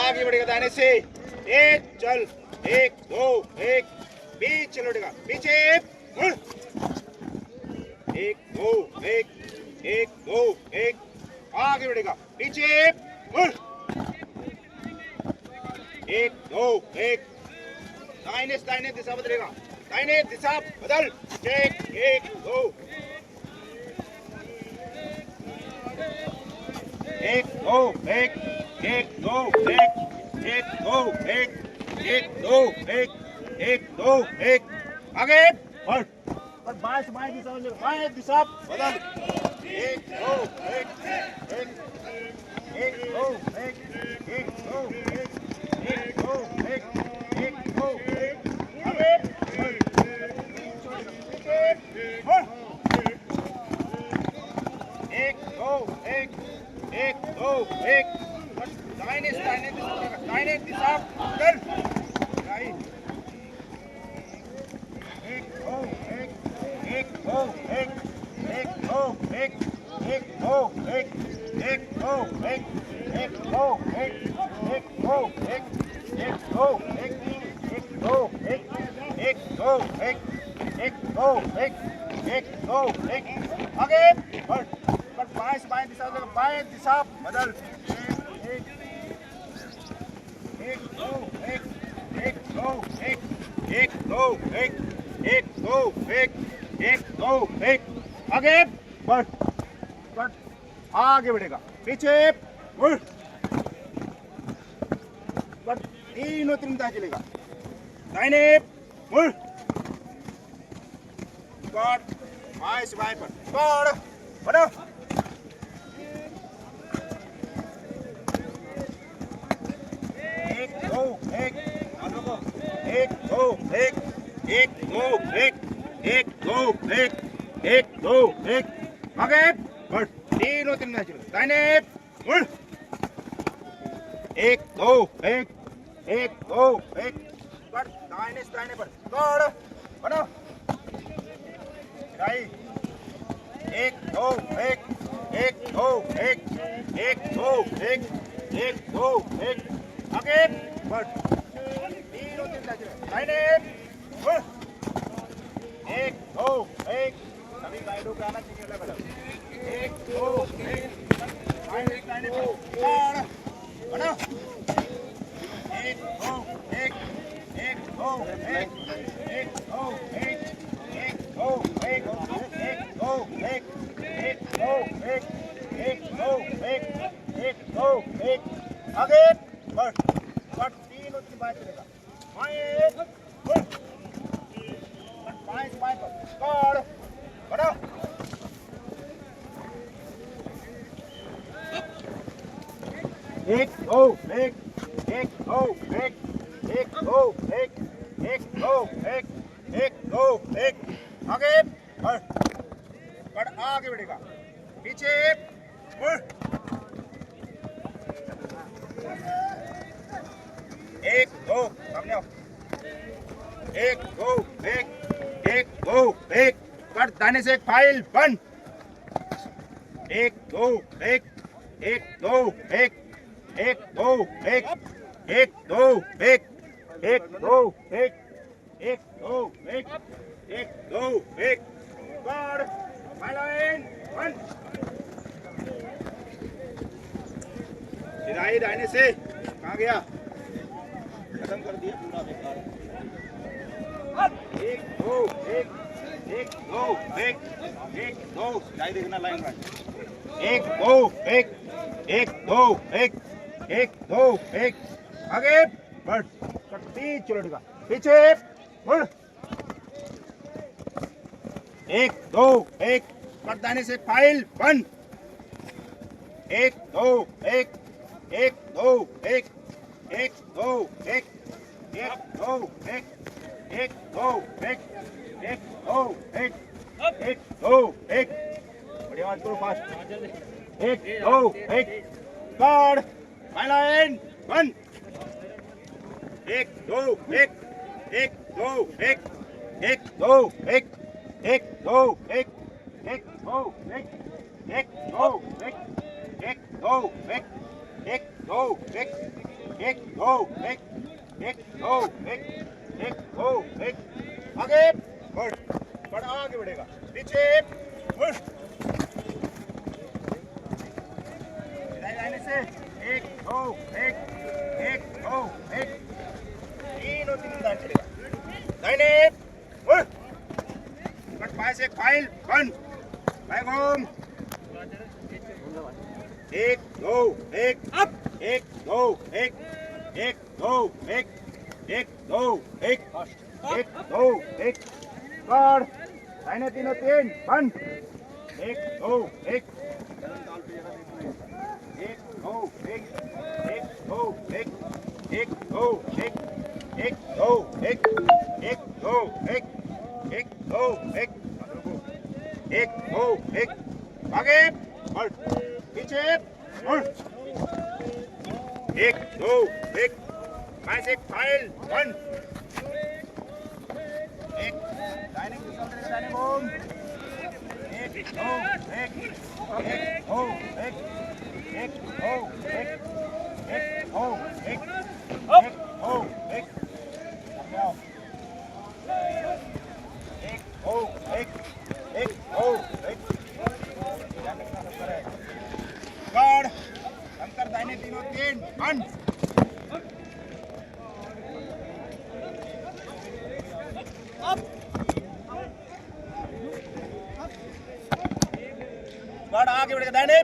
आगे बढ़ेगा दाहिने से, एक चल, एक दो एक, पीछे लौटेगा, पीछे मुड़, एक दो एक, आगे बढ़ेगा, पीछे मुड़, एक दो एक, दाहिने से दाहिने दिशा बदलेगा, दाहिने दिशा बदल, एक दो एक, आगे बढ़, और बाएं से बाएं दिशा बदल, बाएं दिशा बदल, एक दो एक, आगे बढ़, एक दो एक, दाहिने से दाहिने दिशा, दाहिने दिशा बदल, राइट, आगे बढ़, पर बाएं से बाएं दिशा, बाएं दिशा बदल, आगे बढ़, आगे बढ़ेगा, पीछे मुड़, तीनों तीन चलेगा, दाहिने मुड़, बाएं से बाएं पर बढ़ो, एक दो एक, आगे बढ़, तीनों तीन चलो, दाहिने मुड़, एक दो एक, पर दाहिने से दाहिने पर बढ़ो, राइट, एक दो एक, आगे बढ़, तीनों तीन चलो, दाहिने मुड़, एक दो एक, सभी गाइडों पे आना चाहिए लेवल, एक दो एक, दाहिने पर बढ़ो, एक दो एक, आगे बढ़, तीनों की बात चलेगा, बाएं से बाएं पर बढ़ो, एक दो एक, आगे बढ़, आगे बढ़ेगा, पीछे मुड़, एक दो सामने आओ, एक दो एक, कर दाने से एक फाइल बंद, एक दो एक, कर फाइल बंद, सिराही दाहिने से कहाँ गया, खत्म कर दिया पूरा बेकार, एक दो सिराही देखना, लाइन में एक दो एक, आगे बढ़, तीन चलेगा, पीछे मुड़, एक दो एक, दाहिने से फाइल बंद, एक दो एक, बढ़िया बात करो, फास्ट, एक दो एक, कार्ड लाइन बंद, एक दो एक, एक दो एक एक दो एक दो एक आगे बढ़ बढ़ आगे बढ़ेगा पीछे बढ़ लाइन से एक दो एक दो एक तीनों तीन दान चलेगा दाहिने बढ़ कट पाए से फाइल बंद बैक होम एक दो एक अप एक दो एक दो एक दो एक दो एक गार्ड दाहिने तीनों तीन बंद एक दो एक दो एक दो एक दो एक दो एक दो एक दो एक दो एक आगे बढ़ पीछे बढ़ एक दो एक पास एक फाइल वन एक दाहिने की तरफ दाहिने घूम एक दो एक दो एक दो एक दो एक दो एक दो एक दो एक गार्ड अंतर दाहिने तीनों तीन बंद गार्ड आगे बढ़ेगा दाहिने